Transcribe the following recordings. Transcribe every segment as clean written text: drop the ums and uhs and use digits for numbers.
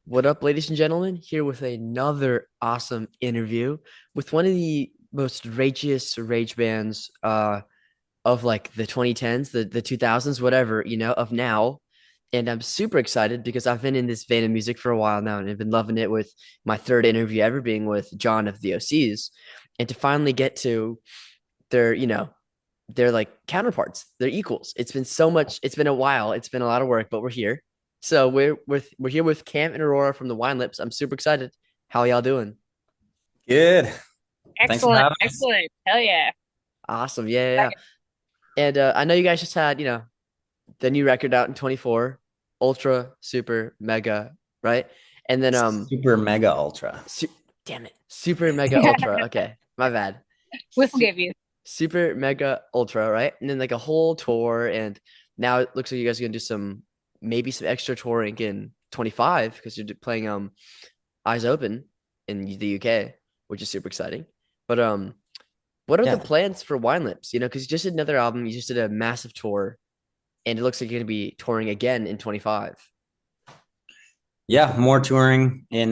What up, ladies and gentlemen? Here with another awesome interview with one of the most rageous rage bands of like the 2010s, the 2000s, whatever, of now. And I'm super excited because I've been in this vein of music for a while now and I've been loving it with my third interview ever being with John of the OCs. And to finally get to their, they're like counterparts. They're equals. It's been so much. It's been a while. It's been a lot of work, but we're here. So we're here with Cam and Aurora from the Wine Lips. I'm super excited. How y'all doing? Good. Thanks for Excellent, having us. excellent. Hell yeah. Awesome. Yeah, yeah, yeah. And I know you guys just had, the new record out in 24, Ultra, Super, Mega, right? And then Super mega ultra. su damn it, Super Mega Ultra. Okay, my bad. We Su forgive you. Super Mega Ultra, right? And then like a whole tour, and now it looks like you guys are gonna do maybe some extra touring in 25 because you're playing Eyes Open in the UK, which is super exciting. But what are the Yeah. plans for Wine Lips? Because you just did another album, you just did a massive tour, and it looks like you're gonna be touring again in 25. Yeah, more touring in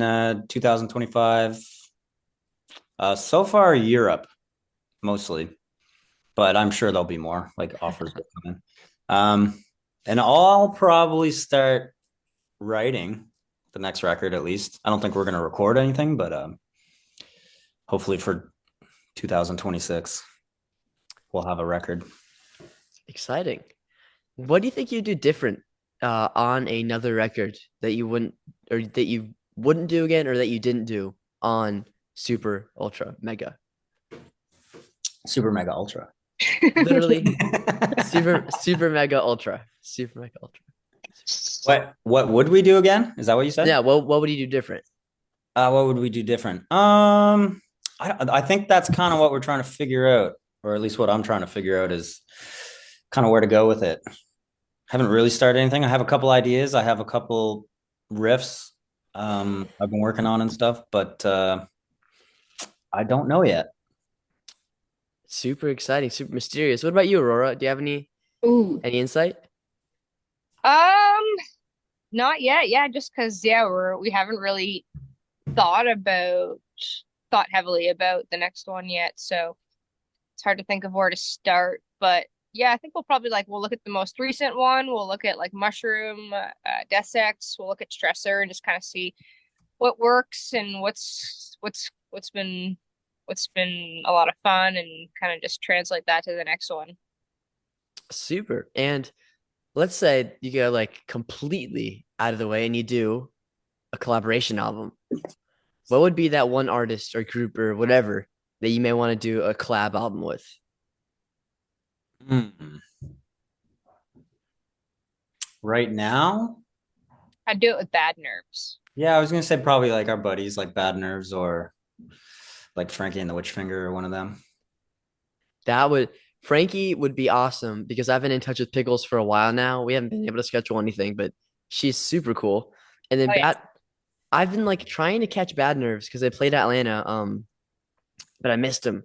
2025. So far Europe mostly, but I'm sure there'll be more like offers will come in. And I'll probably start writing the next record at least. I don't think we're going to record anything, but hopefully for 2026 we'll have a record. Exciting. What do you think you do different on another record that you wouldn't do again or that you didn't do on Super Ultra Mega? Super mega ultra. Literally super mega ultra. Super mega ultra. What would we do again? Is that what you said? Yeah, what would you do different? What would we do different? I think that's kind of what we're trying to figure out, or at least what I'm trying to figure out is kind of where to go with it. Haven't really started anything. I have a couple ideas. I have a couple riffs I've been working on and stuff, but I don't know yet. Super exciting, super mysterious. What about you, Aurora? Do you have Ooh. any insight? Um, Not yet. Yeah, just because we haven't really thought about thought heavily about the next one yet. So it's hard to think of where to start. But yeah, I think we'll look at the most recent one. We'll look at like Mushroom, Death Ex. We'll look at Stressor and just kind of see what works and what's been a lot of fun and kind of just translate that to the next one. Super. And let's say you go like completely out of the way and you do a collaboration album. What would be that one artist or group or whatever that you may want to do a collab album with? Hmm. Right now, I'd do it with Bad Nerves. yeah, I was gonna say probably like our buddies, like Bad Nerves or like Frankie and the Witchfinger or one of them. That would Frankie would be awesome because I've been in touch with Pickles for a while now. We haven't been able to schedule anything, but she's super cool. And then Oh yeah, I've been like trying to catch Bad Nerves because they played Atlanta, but I missed them.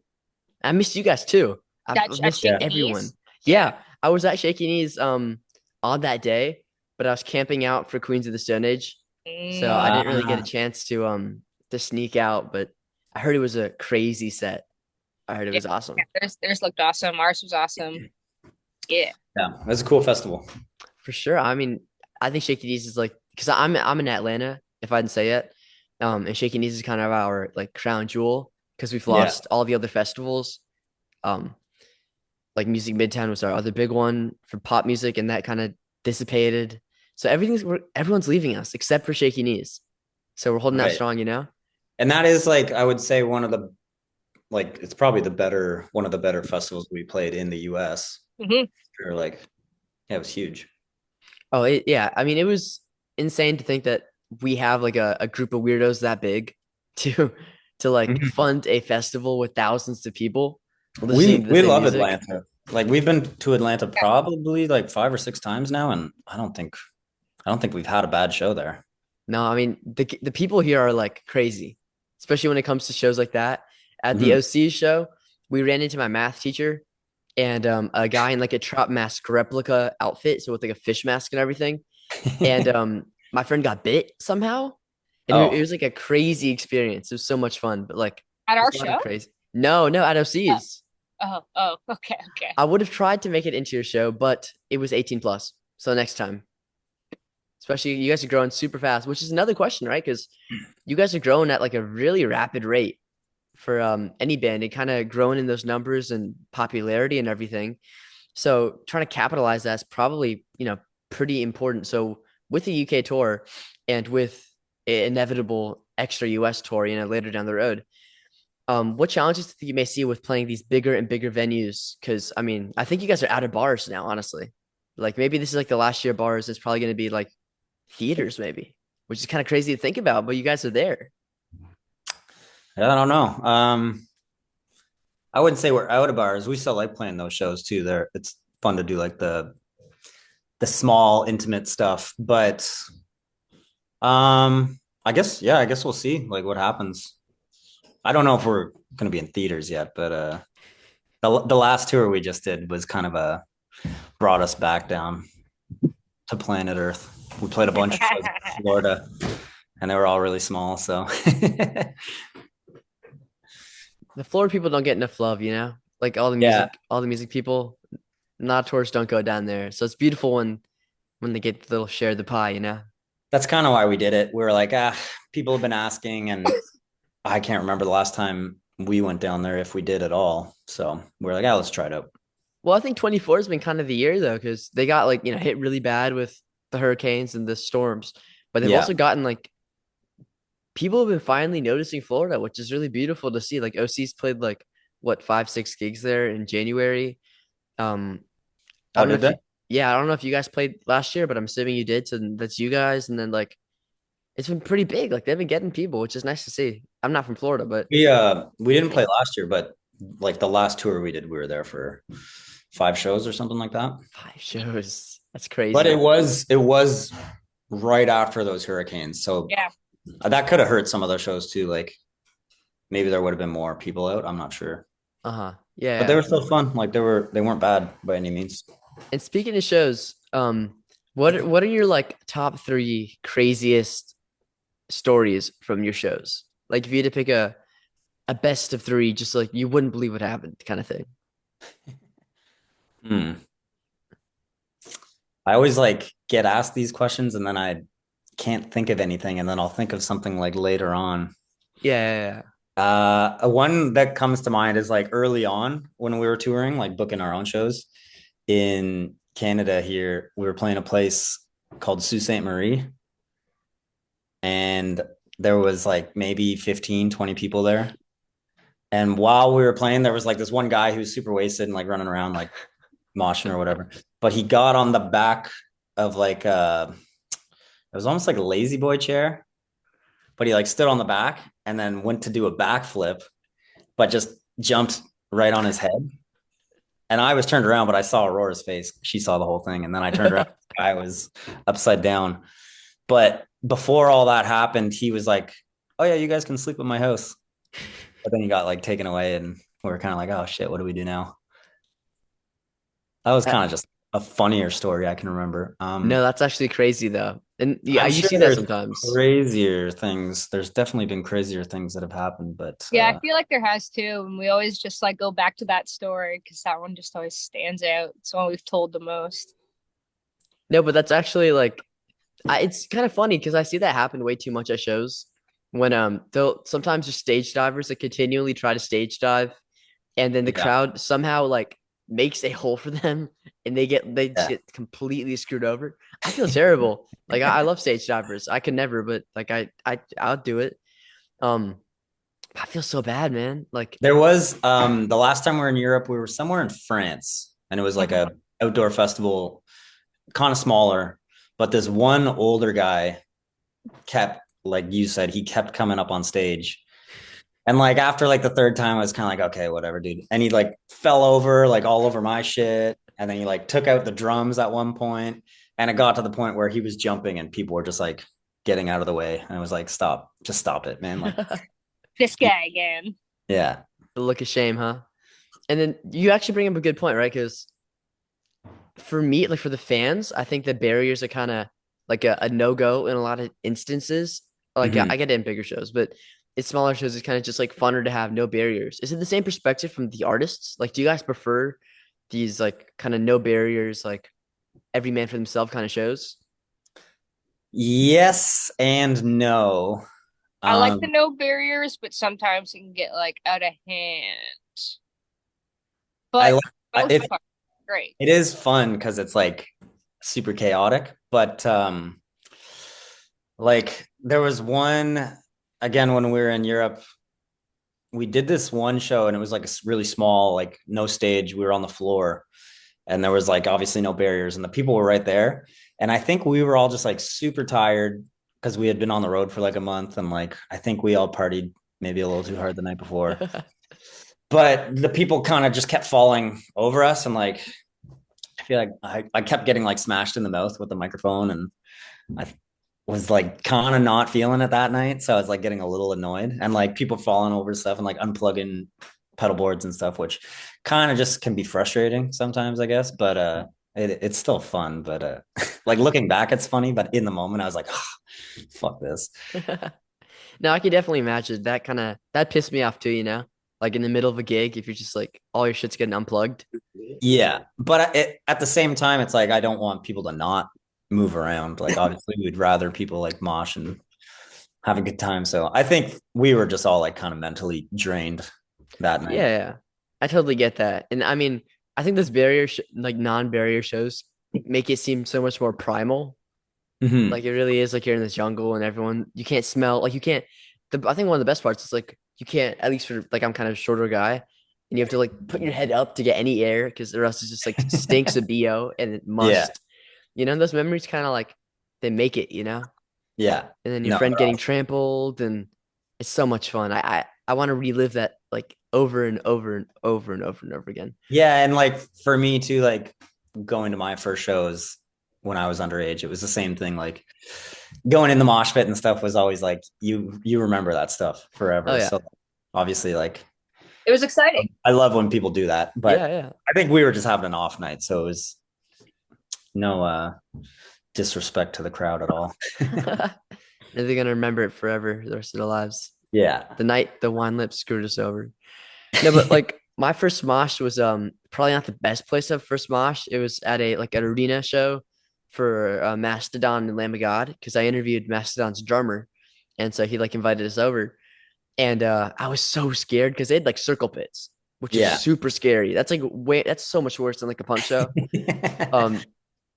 I missed you guys too. I've Dutch at missed Yeah. Shaky everyone. Knees. Yeah. Yeah, I was at Shaky Knees on that day, but I was camping out for Queens of the Stone Age, so I didn't really get a Uh, chance to sneak out. But I heard it was a crazy set. I heard it Yeah, was awesome. yeah, theirs looked awesome. Ours was awesome. Yeah. yeah, it's a cool festival. For sure. I mean, I think Shaky Knees is like because I'm in Atlanta, if I didn't say it. And Shaky Knees is kind of our like crown jewel because we've Yeah. lost all the other festivals. Um, like Music Midtown was our other big one for pop music, and that kind of dissipated. So everyone's leaving us except for Shaky Knees. So we're holding that Right. strong, you know? And that is like I would say one of the like it's probably the better one of the better festivals we played in the US. Hmm. Or like yeah, it was huge. Oh, yeah. I mean, it was insane to think that we have like a group of weirdos that big to to like Mhm. fund a festival with thousands of people listening We to the we same love music. Atlanta. Like we've been to Atlanta probably like 5 or 6 times now, and I don't think we've had a bad show there. No, I mean the people here are like crazy, especially when it comes to shows like that. At the Mhm. OC show, we ran into my math teacher and a guy in like a Trap Mask replica outfit, so with like a fish mask and everything. And my friend got bit somehow, And it Oh, was like a crazy experience. It was so much fun, but like At our there's a lot of show? crazy. No, no, at Oh, OC's. oh, okay, okay. I would have tried to make it into your show, but it was 18 plus. So next time, especially you guys are growing super fast, which is another question, right? Because you guys are growing at like a really rapid rate for any band and kind of growing in those numbers and popularity and everything. So trying to capitalize that's probably, pretty important. So with the UK tour and with inevitable extra US tour, later down the road, what challenges do you may see with playing these bigger and bigger venues? Because I mean, I think you guys are out of bars now, honestly. Like maybe this is like the last year of bars. It's probably going to be like theaters, maybe, which is kind of crazy to think about. But you guys are there. I don't know. I wouldn't say we're out of bars. We still like playing those shows too. There, it's fun to do like the small intimate stuff. But I guess we'll see like what happens. I don't know if we're gonna be in theaters yet, but the last tour we just did was kind of a brought us back down to planet Earth. We played a bunch of shows in Florida, and they were all really small. So The Florida people don't get enough love. Like yeah, all the music people, not tourists don't go down there. So it's beautiful when they get the little share of the pie. that's kind of why we did it. We were like, people have been asking, and I can't remember the last time we went down there if we did at all. So we're like, let's try it out. Well, I think 24 has been kind of the year though, because they got like, hit really bad with the hurricanes and the storms, but they've Yeah. also gotten like people have been finally noticing Florida, which is really beautiful to see. Like OC's played like what 5, 6 gigs there in January. Um, I Oh, don't know did if they? you, yeah, I don't know if you guys played last year, but I'm assuming you did. So that's you guys, and then like it's been pretty big. Like they've been getting people, which is nice to see. I'm not from Florida, but We didn't play last year, but like the last tour we did, we were there for 5 shows or something like that. 5 shows. That's But crazy. it was right after those hurricanes, so Yeah. that could have hurt some of those shows too. Like maybe there would have been more people out. I'm not sure, Uh-huh. but they Yeah. were still fun. Like they weren't bad by any means. And speaking of shows, what are your like top three craziest stories from your shows? Like if you had to pick a best of three, just like you wouldn't believe what happened, kind of thing. Hmm. I always like get asked these questions and then I can't think of anything, and then I'll think of something like later on. Yeah. One that comes to mind is like early on when we were touring, like booking our own shows in Canada here. We were playing a place called Sault Ste. Marie, and there was like maybe 15, 20 people there. And while we were playing, there was like this one guy who was super wasted and like running around, like moshing or whatever. But he got on the back of like it was almost like a lazy boy chair, but he like stood on the back and then went to do a backflip, but just jumped right on his head. And I was turned around, but I saw Aurora's face. She saw the whole thing. And then I turned around, Yeah. I was upside down. But before all that happened, he was like, "Oh yeah, you guys can sleep at my house." But then he got like taken away, and we were kind of like, "Oh shit, what do we do now?" That was kind of just a funnier story I can remember. No, that's actually crazy though. And yeah, I'm you sure see that there's sometimes. crazier things. There's definitely been crazier things that have happened, but Yeah, I feel like there has too. And we always just like go back to that story because that one just always stands out. It's the one we've told the most. No, but that's actually like it's kind of funny because I see that happen way too much at shows when they'll sometimes just stage divers that continually try to stage dive and then the yeah, crowd somehow like makes a hole for them and they just yeah. get completely screwed over. I feel terrible. Like I love stage divers. I could never, but like I'll do it. Um, I feel so bad, man. Like There was the last time we were in Europe, we were somewhere in France, and it was like Mhm. a outdoor festival, kind of smaller. But this one older guy kept, like you said, he kept coming up on stage. And like after like the third time, I was kind of like, okay, whatever, dude. And he like fell over, like all over my shit. And then he like took out the drums at one point, and it got to the point where he was jumping, and people were just like getting out of the way. And I was like, stop, just stop it, man. Like, the This guy again. yeah, look of shame, huh? And then you actually bring up a good point, right? Because for me, like for the fans, I think the barriers are kind of like a no-go in a lot of instances. Like Mhm. I get it in bigger shows, but it's smaller shows. It's kind of just like funner to have no barriers. Is it the same perspective from the artists? Like, do you guys prefer these like kind of no barriers, like every man for themselves kind of shows? Yes and no. I like the Um, no barriers, but sometimes it can get like out of hand. I But like most it. part, great. It is fun because it's like super chaotic, but like there was one again when we were in Europe, we did this one show and it was like a really small, like no stage. We were on the floor and there was like obviously no barriers and the people were right there. And I think we were all just like super tired because we had been on the road for like a month and like I think we all partied maybe a little too hard the night before. But the people kind of just kept falling over us and like I feel like I kept getting like smashed in the mouth with the microphone and I was like kind of not feeling it that night. So I was like getting a little annoyed and like people falling over stuff and like unplugging pedal boards and stuff, which kind of just can be frustrating sometimes, I guess. But it's still fun. But like looking back, it's funny. But in the moment, I was like, oh, fuck this. No, I can definitely imagine that that pissed me off too, you know? Like in the middle of a gig, if you're just like all your shit's getting unplugged. Yeah, but at the same time, it's like I don't want people to not move around. Like obviously, we'd rather people like mosh and have a good time. So I think we were just all like kind of mentally drained that night. Yeah, I totally get that. And I mean, I think this like non-barrier shows make it seem so much more primal. Hmm. Like it really is like you're in the jungle and everyone you can't smell like you can't I think one of the best parts is like you can't at least for like I'm kind of a shorter guy and you have to like put your head up to get any air because the rest is just like stinks of BO and it Yeah, must. You know, those memories kind of like they make it, you know? yeah. And then your No, friend they're getting awesome. trampled and it's so much fun. I want to relive that like over and over and over and over and over again. Yeah, and like for me too, like going to my first shows when I was underage, it was the same thing. Like going in the mosh pit and stuff was always like you remember that stuff Oh forever. yeah. So obviously, like It was exciting. I love when people do that, Yeah, but yeah. I think we were just having an off night, so it was no disrespect to the crowd at all. They're gonna remember it forever, the rest of their lives. Yeah. The night the wine lips screwed us over. No, but like my first mosh was probably not the best place to have first mosh. It was at a like an arena show for Mastodon and Lamb of God because I interviewed Mastodon's drummer, and so he like invited us over, and I was so scared because they had like circle pits, which is Yeah. super scary. That's like way that's so much worse than like a punk show. Um,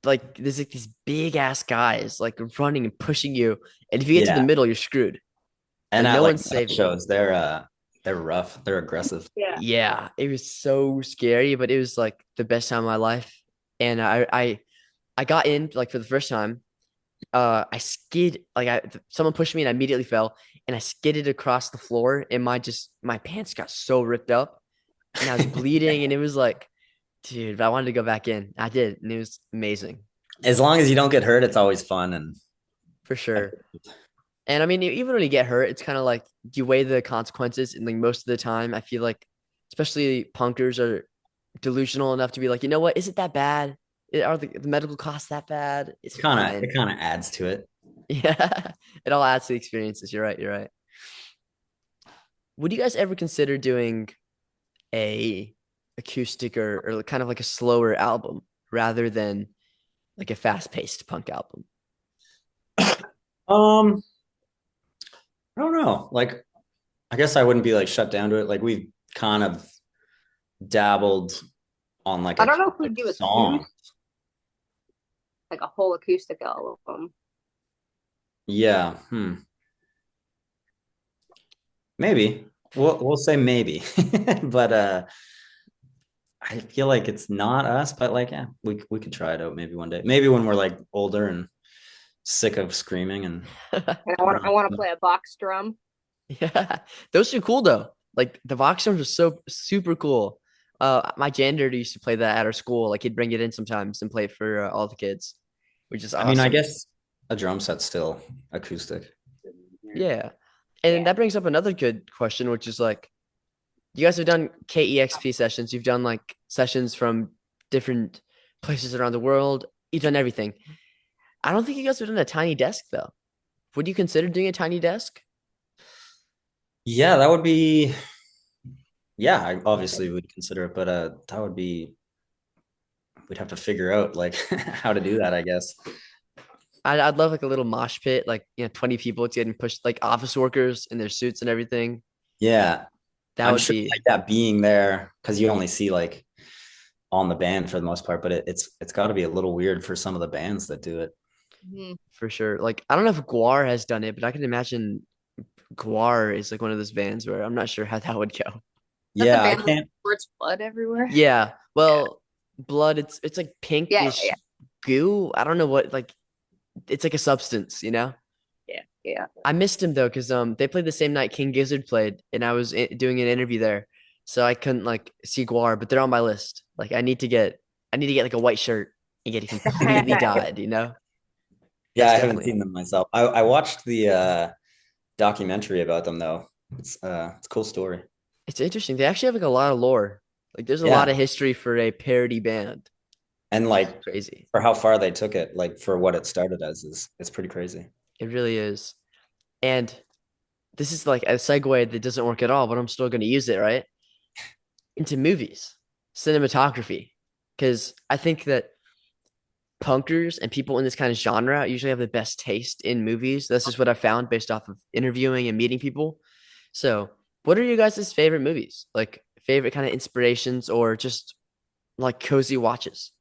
like there's like these big ass guys like running and pushing you, and if you get to the Yeah. middle, you're screwed. And Like at no like one's metal saving you. shows, they're rough. They're aggressive. Yeah. Yeah, it was so scary, but it was like the best time of my life. And I got in like for the first time. I skid like someone pushed me and I immediately fell and I skidded across the floor and my pants got so ripped up and I was bleeding and it was like, dude, I wanted to go back in. I did, and it was amazing As long as you don't get hurt, it's always fun. And for sure. And I mean, even when you get hurt, it's kind of like you weigh the consequences, and like most of the time, I feel like, especially punkers are delusional enough to be like, you know what, is it that bad? Are the medical costs that bad? It's it fine. kind of adds to it. Yeah, it all adds to the experiences. You're right. You're right. Would you guys ever consider doing a acoustic or kind of like a slower album rather than like a fast-paced punk album? Um, I don't know. Like, I guess I wouldn't be like shut down to it. Like we've kind of dabbled on like I a don't know if we'd like do song. acoustic, like a whole acoustic album. Yeah. Maybe. We'll say maybe. But I feel like it's not us, but like yeah, we could try it out maybe one day. Maybe when we're like older and sick of screaming and And I want to play a box drum. Yeah, those are cool though. Like the Vox drums are so super cool. My janitor used to play that at our school. Like he'd bring it in sometimes and play it for all the kids, which is I mean, I awesome. guess a drum set's still acoustic. Yeah, and Yeah. that brings up another good question, which is like, you guys have done KEXP sessions. You've done like sessions from different places around the world. You've done everything. I don't think you guys have done a tiny desk though. Would you consider doing a tiny desk? Yeah, that would be. Yeah, I obviously would consider it, but that would be. We'd have to figure out like how to do that, I guess. I'd love like a little mosh pit, like 20 people getting pushed, like office workers in their suits and everything. Yeah, That I'm would sure be like that being there because you only see like on the band for the most part, but it's got to be a little weird for some of the bands that do it. Mhm. for sure. Like I don't know if Guar has done it, but I can imagine Guar is like one of those bands where I'm not sure how that would go. Is that the Yeah, I band that can't. squirts blood everywhere? Yeah. Yeah. Well, blood, it's like Yeah, pinkish yeah, goo. I don't know what like it's like a substance, you know? yeah, yeah. I missed him though, because they played the same night King Gizzard played, and I was doing an interview there. So I couldn't like see Guar, but they're on my list. Like I need to get like a white shirt and get it completely Yeah. dyed, you know? Yeah, That's I haven't definitely seen them myself. I watched the documentary about them though. It's a cool story. it's interesting. They actually have like a lot of lore. Like there's a lot Yeah, of history for a parody band. and It's like crazy. for how far they took it, like for what it started as, is it's pretty crazy. It really is. And this is like a segue that doesn't work at all, but I'm still going to use it, right? Into movies, cinematography. Because I think that punkers and people in this kind of genre usually have the best taste in movies. This is what I found based off of interviewing and meeting people. So, what are you guys' favorite movies? Like favorite kind of inspirations or just like cozy watches?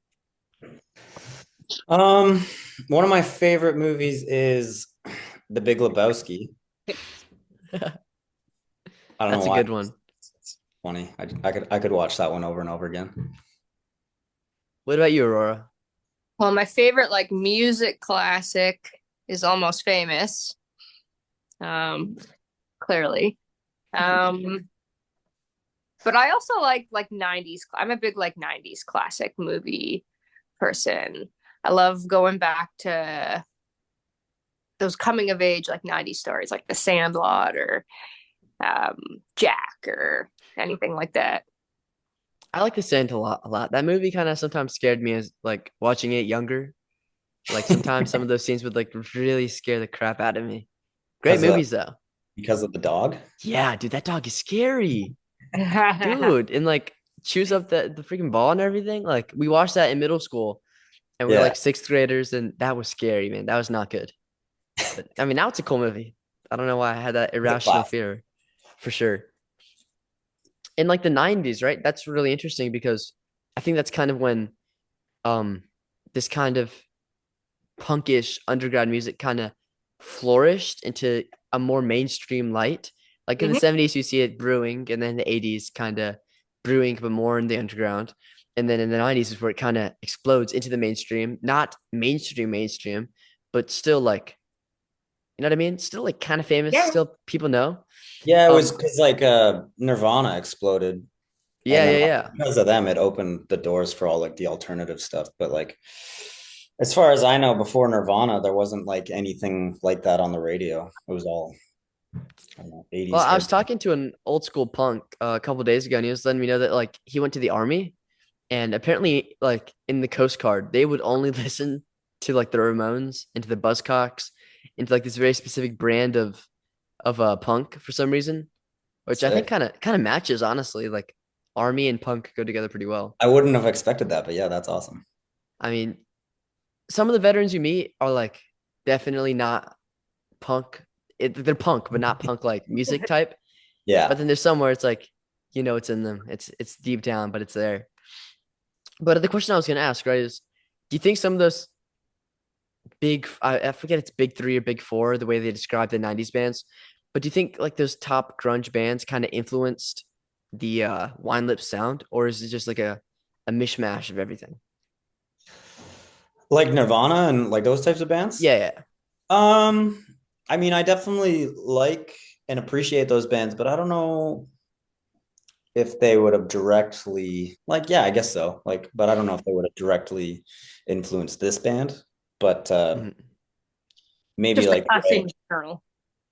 Um, One of my favorite movies is The Big Lebowski. I don't know That's a why. good one. It's funny. I could watch that one over and over again. What about you, Aurora? Well, my favorite like music classic is Almost Famous. Um, clearly. Um, but I also like 90s. I'm a big like 90s classic movie person. I love going back to those coming of age like 90s stories like The Sandlot or um Jack or anything like that. I like The Sand a lot. That movie kind of sometimes scared me as like watching it younger. Like sometimes some of those scenes would like really scare the crap out of me. Great Because of movies though. because of the dog. Yeah, dude, that dog is scary. Dude, and like chews up the freaking ball and everything. Like we watched that in middle school and we were Yeah. like sixth graders and that was scary, man. That was not good. But I mean, now it's a cool movie. I don't know why I had that It's a irrational classic. fear for sure. In like the 90s, right? That's really interesting because I think that's kind of when um this kind of punkish underground music kind of flourished into a more mainstream light. Like in the Mhm. 70s, you see it brewing, and then the 80s kind of brewing, but more in the underground. And then in the 90s is where it kind of explodes into the mainstream, not mainstream, but still like, you know what I mean? Still like kind of famous, Yeah. still people know. Yeah, it was Um, because like Nirvana exploded, and yeah, then yeah, like, yeah. because of them, it opened the doors for all like the alternative stuff. But like, as far as I know, before Nirvana, there wasn't like anything like that on the radio. It was all I don't know, Well, 80s I was hard. talking to an old school punk a couple days ago, and he was letting me know that like he went to the army. And apparently, like in the Coast Guard, they would only listen to like the Ramones and to the Buzzcocks and to like this very specific brand of punk for some reason, which I think Sick. kind of matches honestly. Like army and punk go together pretty well. I wouldn't have expected that, but yeah, that's awesome. I mean, some of the veterans you meet are like definitely not punk. They're punk, but not punk like music type. But Yeah. then there's somewhere it's like, it's in them. It's deep down, but it's there. But the question I was gonna ask, right, is do you think some of those I forget it's big three or big four, the way they describe the 90s bands. But do you think like those top grunge bands kind of influenced the Wine Lips sound, or is it just like a mishmash of everything? Like Nirvana and like those types of bands. Yeah, yeah. Um, I mean, I definitely like and appreciate those bands, but I don't know if they would have directly, like, yeah, I guess so. Like, but I don't know if they would have directly influenced this band. But Mhm. maybe Just the like the class way, in general.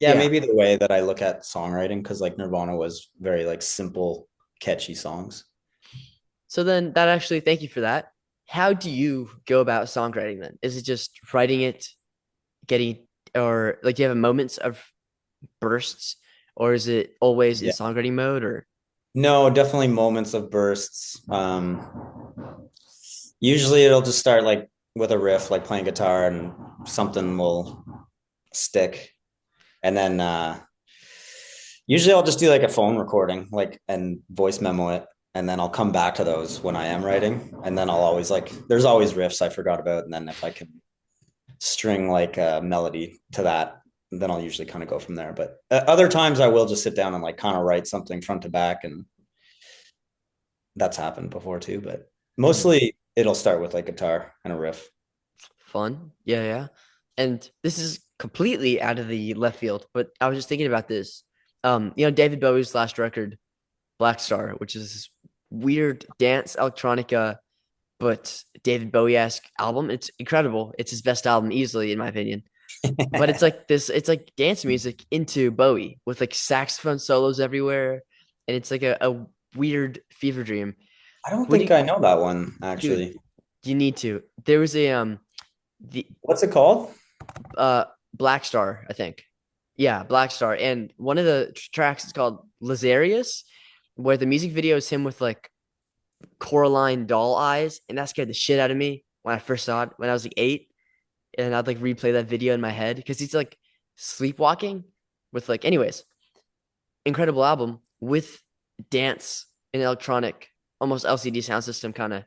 yeah, Yeah. maybe the way that I look at songwriting, because like Nirvana was very like simple, catchy songs. So then that actually, thank you for that. How do you go about songwriting then? Is it just writing it, getting or like do you have moments of bursts, or is it always in Yeah. songwriting mode? Or No, definitely moments of bursts. Usually it'll just start like with a riff, like playing guitar, and something will stick. And then usually I'll just do like a phone recording, like and voice memo it. And then I'll come back to those when I am writing. And then I'll always like, there's always riffs I forgot about. And then if I can string like a melody to that, then I'll usually kind of go from there. But other times I will just sit down and like kind of write something front to back. And that's happened before too. But Mhm. mostly it'll start with like guitar and a riff. Fun, yeah, yeah. And this is completely out of the left field, but I was just thinking about this. David Bowie's last record, Black Star, which is this weird dance electronica, but David Bowie-esque album. It's incredible. It's his best album easily, in my opinion. But it's like this, it's like dance music into Bowie with like saxophone solos everywhere, and it's like a weird fever dream. I don't Would think you, I know that one dude? actually. You need to. There was a the What's it called? uh Black Star, I think. Yeah, Black Star. And one of the tracks is called Lazarius, where the music video is him with like Coraline doll eyes, and that scared the shit out of me when I first saw it when I was like 8. And I'd like replay that video in my head because he's like sleepwalking with like, anyways, incredible album with dance and electronic, almost LCD sound system kind of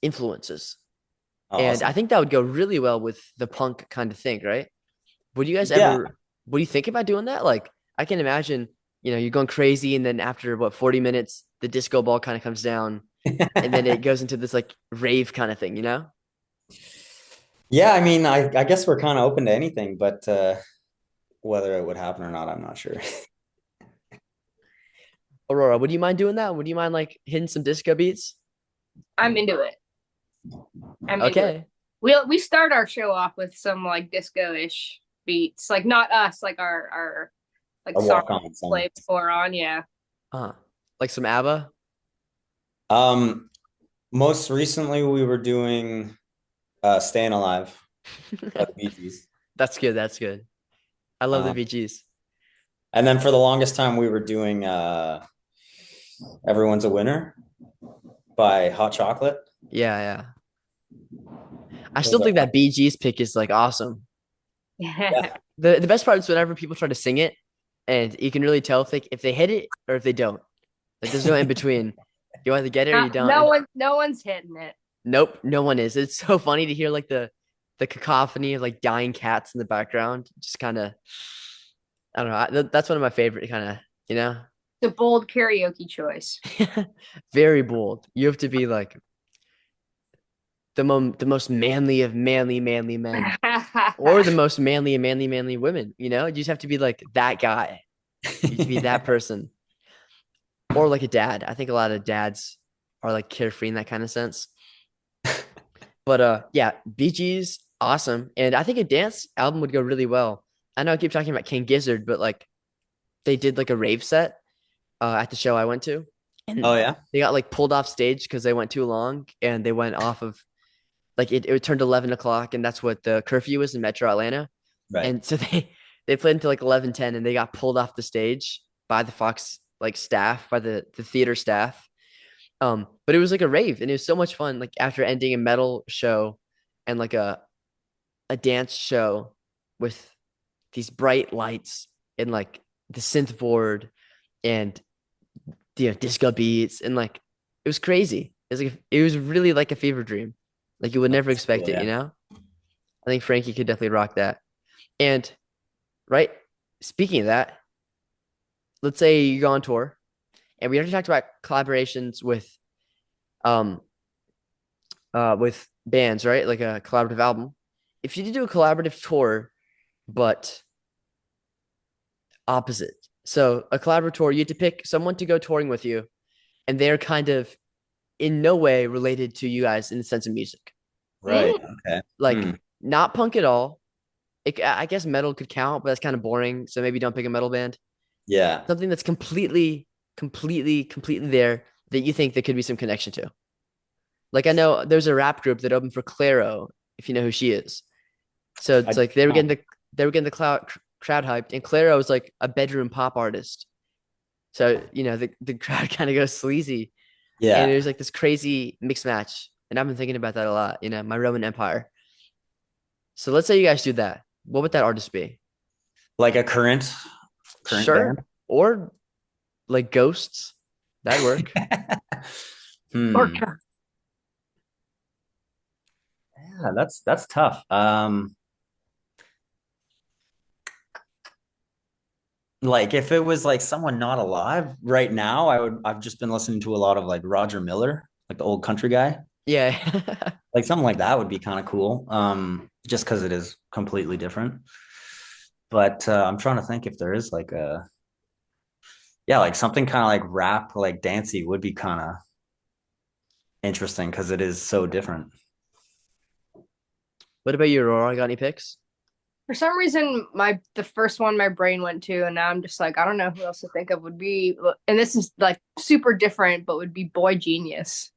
influences. Oh, And I awesome. think that would go really well with the punk kind of thing, right? Would you guys Yeah. ever, would you think about doing that? Like, I can imagine, you're going crazy, and then after what, 40 minutes, the disco ball kind of comes down, and then it goes into this like rave kind of thing, you know? Yeah, I mean, I guess we're kind of open to anything, but whether it would happen or not, I'm not sure. Aurora, would you mind doing that? Would you mind like hitting some disco beats? I'm into it. I'm into it. Okay. We start our show off with some like disco-ish beats. Like not us, like our like A song walk-on song. play before on, yeah. Uh, like some ABBA? Um, Most recently we were doing Staying Alive by the Bee Gees. That's good. That's good. I love the Um, VGs. and then for the longest time we were doing Everyone's a Winner by Hot Chocolate. Yeah, yeah. I Those still are think that BG's pick is like awesome. yeah. The best part is whenever people try to sing it, and you can really tell if they hit it or if they don't. Like there's no in between. You either get it or you don't. And No one's hitting it. nope, no one is. It's so funny to hear like the cacophony of like dying cats in the background. Just kind of, I don't know. That's one of my favorite kind of, you know, The bold karaoke choice. very bold. You have to be like the most manly of manly manly men, or the most manly of manly manly women. You just have to be like that guy. You have to be that person, or like a dad. I think a lot of dads are like carefree in that kind of sense. But yeah, Bee Gees, awesome. And I think a dance album would go really well. I know I keep talking about King Gizzard, but like they did like a rave set at the show I went to, and Oh yeah. they got like pulled off stage because they went too long, and they went off of like it turned 11 o'clock, and that's what the curfew is in Metro Atlanta. Right. And so they played until like 11:10, and they got pulled off the stage by the Fox like staff, by the theater staff. But it was like a rave, and it was so much fun. Like after ending a metal show and like a dance show with these bright lights and like the synth board and disco beats, and like it was crazy. It was really like a fever dream. Like you would never That's expect cool, it, yeah. you know? I think Frankie could definitely rock that. And right, speaking of that, let's say you go on tour, and we already talked about collaborations um with bands, right? Like a collaborative album. If you did do a collaborative tour, but opposite. So a collaborative tour, you had to pick someone to go touring with you, and they're kind of in no way related to you guys in the sense of music. Right. Okay. Like Hmm. not punk at all. I guess metal could count, but that's kind of boring. So maybe don't pick a metal band. Yeah. Something that's completely there that you think there could be some connection to. Like I know there's a rap group that opened for Clairo, if you know who she is. So I it's like they were getting don't. they were getting the crowd hyped, and Clara was like a bedroom pop artist. So, the crowd kind of goes sleazy. And Yeah, there's like this crazy mixed match. And I've been thinking about that a lot, my Roman Empire. So let's say you guys do that. What would that artist be? like a current Sure. band. Or like ghosts. That'd work. Or Hmm. Yeah, that's tough. Like if it was like someone not alive right now, I've just been listening to a lot of like Roger Miller, like the old country guy. Yeah. Like something like that would be kind of cool. Just because it is completely different. But I'm trying to think if there is like a yeah, like something kind of like rap, like dancey would be kind of interesting because it is so different. What about you, Aurora? Got any picks? for some reason, the first one my brain went to, and now I'm just like, I don't know who else to think of would be, and this is like super different, but would be Boy Genius.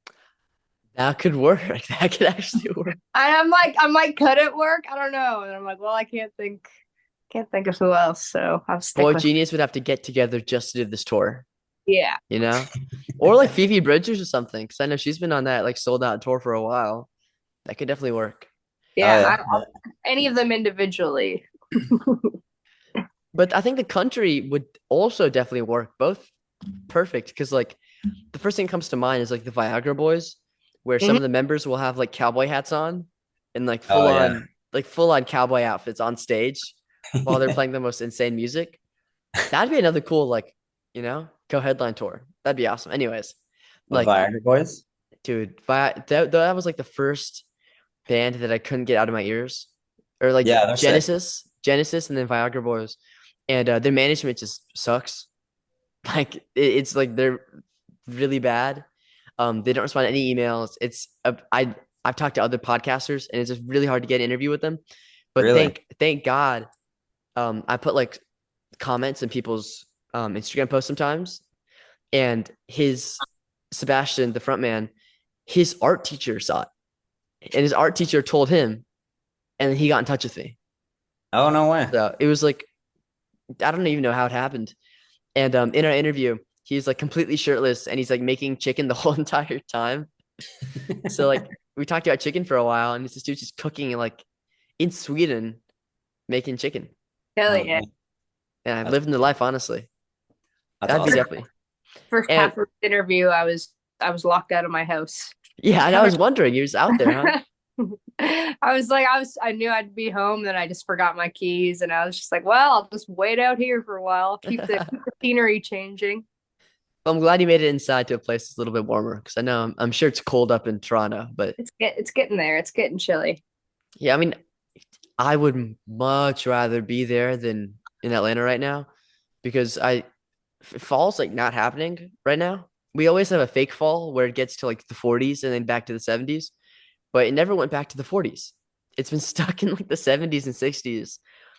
That could work. That could actually work. And I'm like, could it work? I don't know. And I'm like, well, I can't think of who else, so I'll stick Boy with Genius would have to get together just to do this tour, yeah, you know? Or like Phoebe Bridgers or something, because I know she's been on that like sold out tour for a while. That could definitely work. Oh yeah. yeah. Any of them individually. But I think the country would also definitely work. Both perfect. Because like the first thing that comes to mind is like the Viagra Boys, where some Mhm. of the members will have like cowboy hats on and Oh yeah. like full on cowboy outfits on stage while they're playing the most insane music. That'd be another cool like, co-headline tour. That'd be awesome. Anyways, The like, Viagra Boys. dude, that was like the first band that I couldn't get out of my ears. Or like Yeah, they're sick. Genesis, and then Viagra Boys. And their management just sucks. Like it's like they're really bad. They don't respond to any emails. I've talked to other podcasters, and it's just really hard to get an interview with them. But Really? thank God, I put like comments in people's Instagram posts sometimes, and his Sebastian, the front man, his art teacher saw it, and his art teacher told him, and he got in touch with me. Oh no way. So it was like I don't even know how it happened. And in our interview, he's like completely shirtless, and he's like making chicken the whole entire time. So like we talked about chicken for a while, and this dude just cooking like in Sweden making chicken. Hell Oh yeah. man, And I that's lived in the life, honestly. that's That'd be awesome. definitely. First And half of the interview, I was locked out of my house. yeah, and I was wondering, he was out there, huh? I knew I'd be home, then I just forgot my keys, and I was just like, well, I'll just wait out here for a while. I'll keep the scenery changing. I'm glad you made it inside to a place that's a little bit warmer because I know I'm sure it's cold up in Toronto, but It's getting there. It's getting chilly. yeah, I mean, I would much rather be there than in Atlanta right now because fall's like not happening right now. We always have a fake fall where it gets to like the 40s and then back to the 70s, but it never went back to the 40s. It's been stuck in like the 70s and 60s,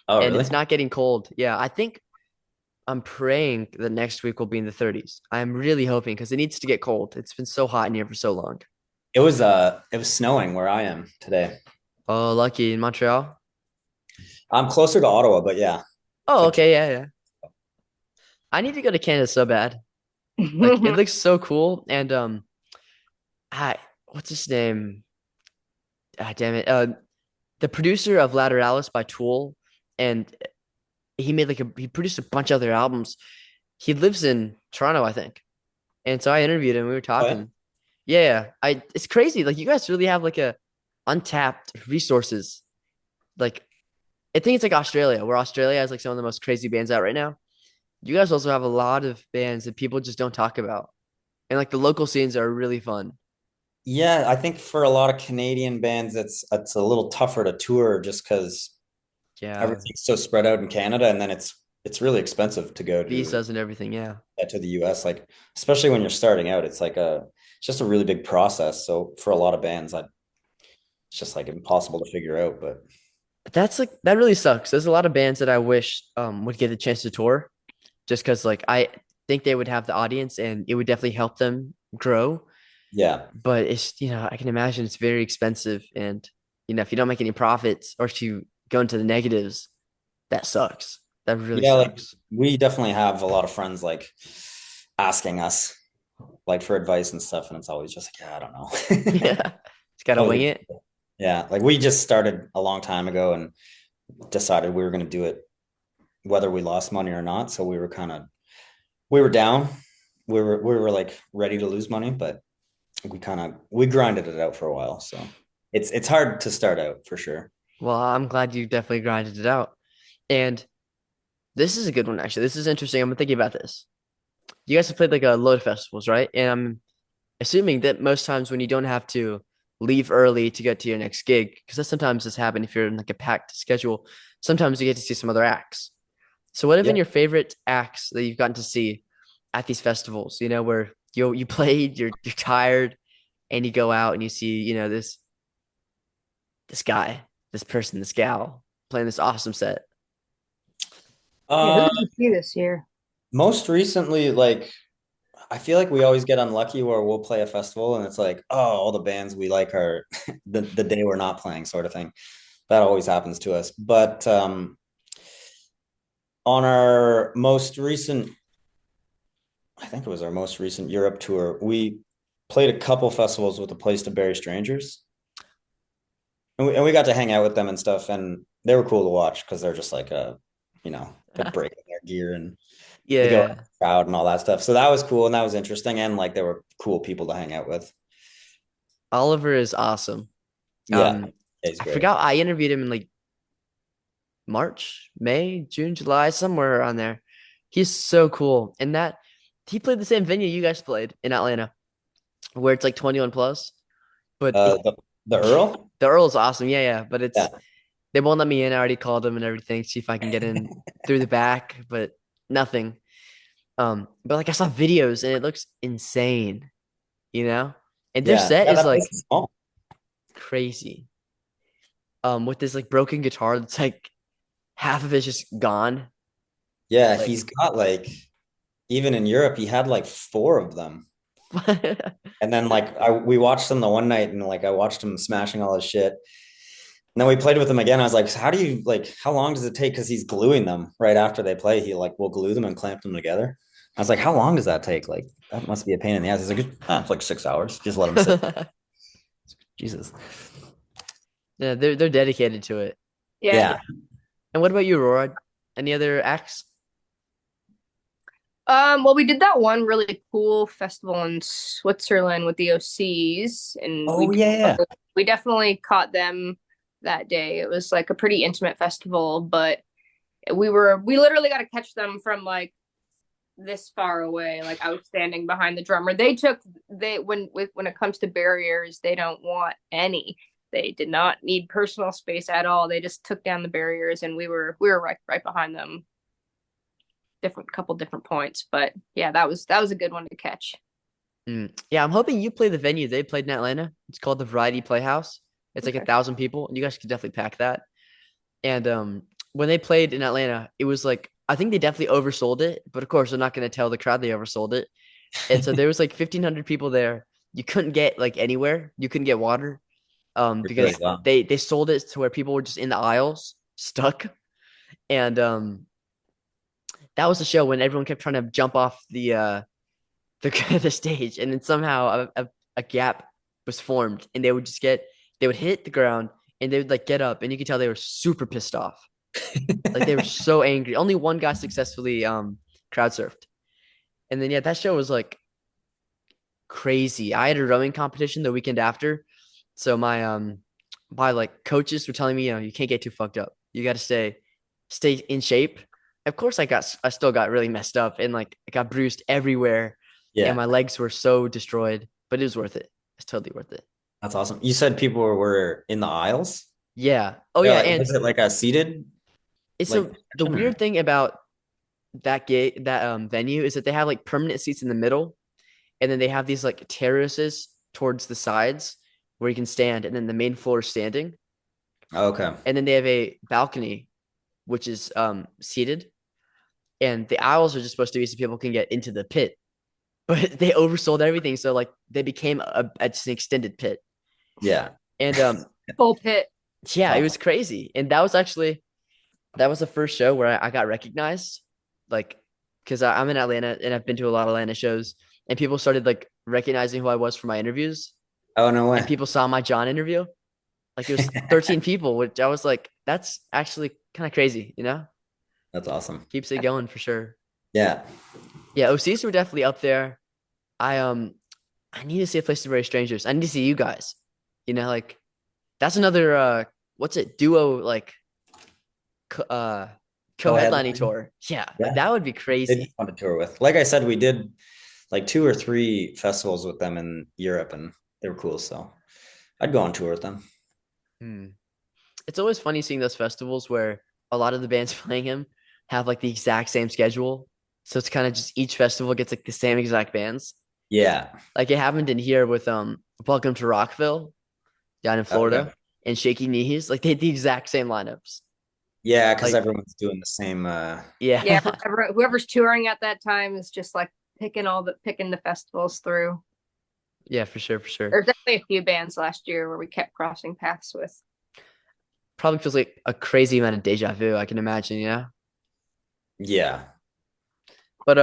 Oh and really? it's not getting cold. Yeah, I think I'm praying the next week will be in the 30s. I'm really hoping because it needs to get cold. It's been so hot in here for so long. It was snowing where I am today. Oh, lucky in Montreal. I'm closer to Ottawa, but yeah, Oh, but okay, yeah, yeah. I need to go to Canada so bad. Like it looks so cool. And what's his name? Ah, damn it. The producer of Lateralis by Tool, and he produced a bunch of other albums. He lives in Toronto, I think. And so I interviewed him. We were oh, yeah. talking. Yeah, it's crazy. Like you guys really have like a untapped resources. Like I think it's like Australia, where Australia has like some of the most crazy bands out right now. You guys also have a lot of bands that people just don't talk about. And like the local scenes are really fun. Yeah, I think for a lot of Canadian bands, it's a little tougher to tour just because Yeah, everything's so spread out in Canada, and then it's really expensive to go visas and everything. Yeah. to the US. Like especially when you're starting out, it's just a really big process. So for a lot of bands, it's just like impossible to figure out. But That's like that really sucks. There's a lot of bands that I wish would get the chance to tour just because like I think they would have the audience and it would definitely help them grow. yeah, But it's I can imagine it's very expensive and if you don't make any profits or if you go into the negatives, That sucks. That really Yeah, like sucks. we definitely have a lot of friends like asking us like for advice and stuff, and it's always just like, yeah, I don't know. Yeah. Just gotta wing Always- it. yeah, like we just started a long time ago and decided we were going to do it whether we lost money or not. So we were down. We were like ready to lose money, but we grinded it out for a while. So it's hard to start out for sure. Well, I'm glad you definitely grinded it out. And this is a good one, actually. This is interesting. I'm thinking about this. You guys have played like a load of festivals, right? And I'm assuming that most times when you don't have to leave early to get to your next gig, because that sometimes does happen if you're in like a packed schedule, sometimes you get to see some other acts. So what have been Yeah. your favorite acts that you've gotten to see at these festivals, where you played, you're tired, and you go out and you see, this guy, this person, this gal playing this awesome set. Yeah, who Uh, did you see this year? Most recently, like I feel like we always get unlucky where we'll play a festival and it's like, oh, all the bands we like are the day we're not playing, sort of thing. That always happens to us. But on our most recent, I think it was our most recent Europe tour, we played a couple festivals with a place to bury strangers. And we got to hang out with them and stuff, and they were cool to watch because they're just like like breaking their gear and they go Yeah, proud and all that stuff. So that was cool and that was interesting, and like there were cool people to hang out with. Oliver is awesome. Yeah, Um, it's I great. forgot I interviewed him in like March, May, June, July, somewhere around there. He's so cool. And that he played the same venue you guys played in Atlanta, where it's like 21 plus. But Uh, the the Earl. the Earl's awesome. Yeah, yeah. But Yeah, they won't let me in. I already called them and everything, see if I can get in through the back, but nothing. But like I saw videos and it looks insane, you know? And their yeah, set yeah. is That place like is small. crazy. With this like broken guitar that's like half of it's just gone. Yeah, Like he's got like even in Europe, he had like four of them. And then like we watched them the one night and like I watched him smashing all his shit. And then we played with him again. I was like, how do you like how long does it take? Because he's gluing them right after they play. He like will glue them and clamp them together. I was like, how long does that take? Like that must be a pain in the ass. He's like, it's like 6 hours. Just let him sit. Jesus. Yeah, they're dedicated to it. Yeah. Yeah. And what about you, Aurora? Any other acts? Well, we did that one really cool festival in Switzerland with the OCs, and Oh yeah, yeah. we definitely caught them that day. It was like a pretty intimate festival, but we literally got to catch them from like this far away. Like I was standing behind the drummer. They when it comes to barriers, they don't want any. They did not need personal space at all. They just took down the barriers, and we were right behind them, couple different points. But yeah, that was a good one to catch. Yeah, I'm hoping you play the venue they played in Atlanta. It's called the Variety Playhouse. It's like Okay. 1,000 people, and you guys could definitely pack that. And when they played in Atlanta, it was like I think they definitely oversold it, but of course they're not going to tell the crowd they oversold it. And so there was like 1,500 people there. You couldn't get like anywhere. You couldn't get water, Really? because Wow. they sold it to where people were just in the aisles stuck. And that was the show when everyone kept trying to jump off the the stage, and then somehow a gap was formed, and they would hit the ground, and they would like get up, and you could tell they were super pissed off. Like they were so angry. Only one guy successfully crowd surfed. And then yeah, that show was like crazy. I had a rowing competition the weekend after. So my like coaches were telling me, you can't get too fucked up. You got to stay in shape. Of course I still got really messed up and like I got bruised everywhere and Yeah, my legs were so destroyed, but it was worth it. It's totally worth it. that's awesome. You said people were in the aisles. Yeah. Oh Yeah, yeah, like and was it like a seated it's like so the section or? weird thing about that venue is that they have like permanent seats in the middle, and then they have these like terraces towards the sides where you can stand, and then the main floor is standing, Okay. and then they have a balcony which is seated, and the aisles are just supposed to be so people can get into the pit, but they oversold everything, so like they became just an extended pit, Yeah. and Full pit. yeah, it Wow. was crazy, and that was actually that was the first show where I got recognized, like, because I'm in Atlanta and I've been to a lot of Atlanta shows, and people started like recognizing who I was for my interviews, Oh, no and way. people saw my John interview. Like it was 13 people, which I was like, that's actually kind of crazy, you know? That's awesome. Keeps it going for sure. Yeah. Yeah, OCs were definitely up there. I I need to see a place to bury strangers. I need to see you guys. You know, like that's another what's it, duo like uh co-headlining Co-headline. tour. Yeah, like Yeah. that would be They'd be crazy. fun to tour with. Like I said, we did like 2 or 3 festivals with them in Europe, and they were cool. So I'd go on tour with them. Hmm. It's always funny seeing those festivals where a lot of the bands playing him have like the exact same schedule. So it's kind of just each festival gets like the same exact bands. Yeah. Like it happened in here with Welcome to Rockville down in Okay. Florida and Shaky Knees. Like they had the exact same lineups. Yeah, because Like, everyone's doing the same. Yeah, yeah. whoever's touring at that time is just like picking the festivals through. Yeah, for sure, for sure. There's definitely a few bands last year where we kept crossing paths with. Probably feels like a crazy amount of deja vu, I can imagine, yeah. Yeah. But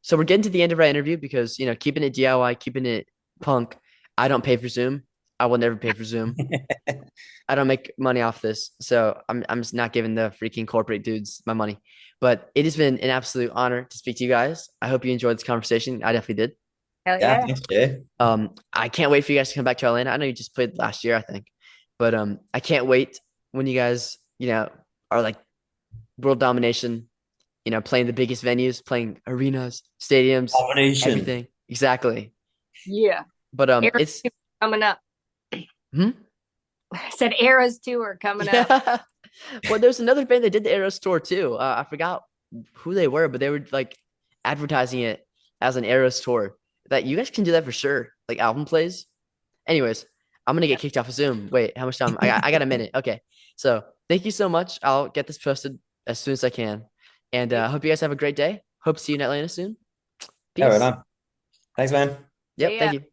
so we're getting to the end of our interview because keeping it DIY, keeping it punk. I don't pay for Zoom. I will never pay for Zoom. I don't make money off this, so I'm just not giving the freaking corporate dudes my money. But it has been an absolute honor to speak to you guys. I hope you enjoyed this conversation. I definitely did. Hell Yeah. yeah. Thanks, Jay. I can't wait for you guys to come back to Atlanta. I know you just played last year, I think, but I can't wait when you guys, are like world domination. Playing the biggest venues, playing arenas, stadiums, Combination. everything. Exactly. Yeah. But Era's it's tour coming up. hmm? I said Era's tour coming up. Yeah. Well, there's another band that did the Eras tour too. I forgot who they were, but they were like advertising it as an Eras tour. That you guys can do that for sure. Like album plays. Anyways, I'm gonna get kicked off of Zoom. Wait, how much time? I got a minute. Okay. So thank you so much. I'll get this posted as soon as I can. And I hope you guys have a great day. Hope to see you in Atlanta soon. Yeah, right Peace. on. Thanks, man. Yep. See Thank ya. you.